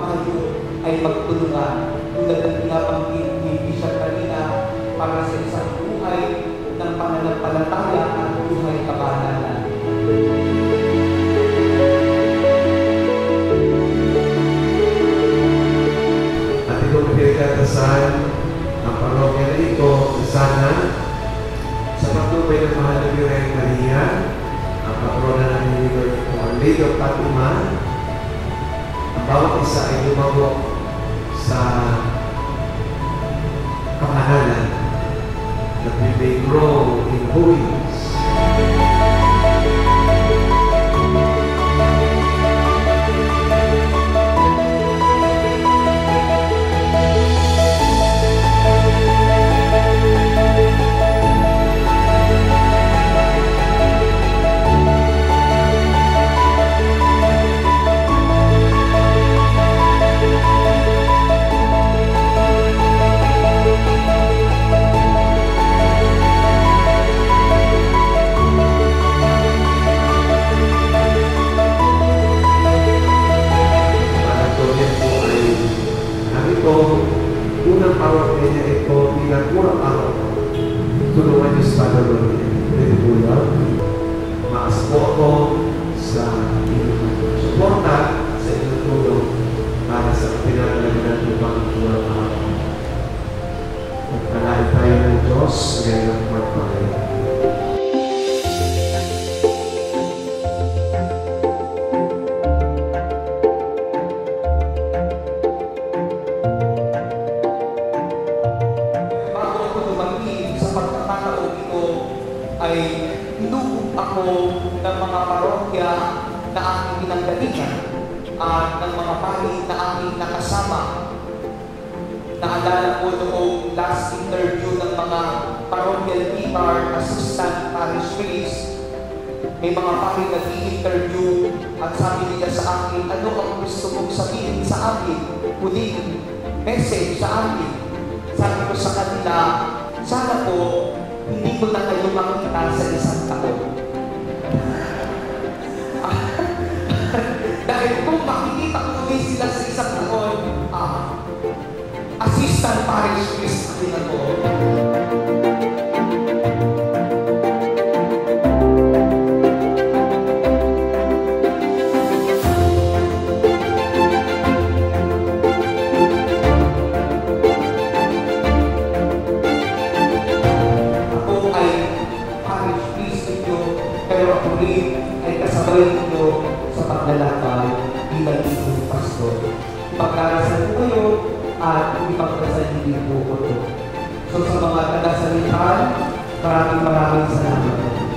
upang kayo ay magtulungan. Tulad ng pinabanggit ni Bishop kanina para sa isang buhay ng pananampalataya at buhay kabanalan. At itong pinagdadasal ang parokya na ito, sana sa pagtubay ng mahal na Birhen Maria, ang patrona namin dito ito, ang Lady of Fatima, ang bawat isa ay lumabok sa kapanalan that we may grow in holiness. Unang parokya niya ito bilang unang parokya. Tulungan niyo sa Panginoon niya. Maas po ako sa inyong suporta sa inyong tulong para sa pinagalaman ng ibang unang parokya. Magpalain tayo ng Diyos ngayon ang magpalain. Ay lubog ako ng mga parokya na aking pinanggalingan at ng mga pari na aking nakasama. Naalala ko noong last interview ng mga parochial leader, assistant parish priest, may mga pari nag-i-interview at sabi nila sa akin, ano ang gusto mong sabihin sa akin? Huling message sa akin. Sabi ko sa kanila, sana po hindi ko na kayo makita sa isang taon. Dahil kung makikita ko ulit sila sa isang taon, assistant parish priest na din ako. Ay kasabay ninyo sa paglalakbay bilang isang pastor. Ipagdarasal po kayo at ipagdasal din po ko. So sa mga taga-salitan, maraming salamat.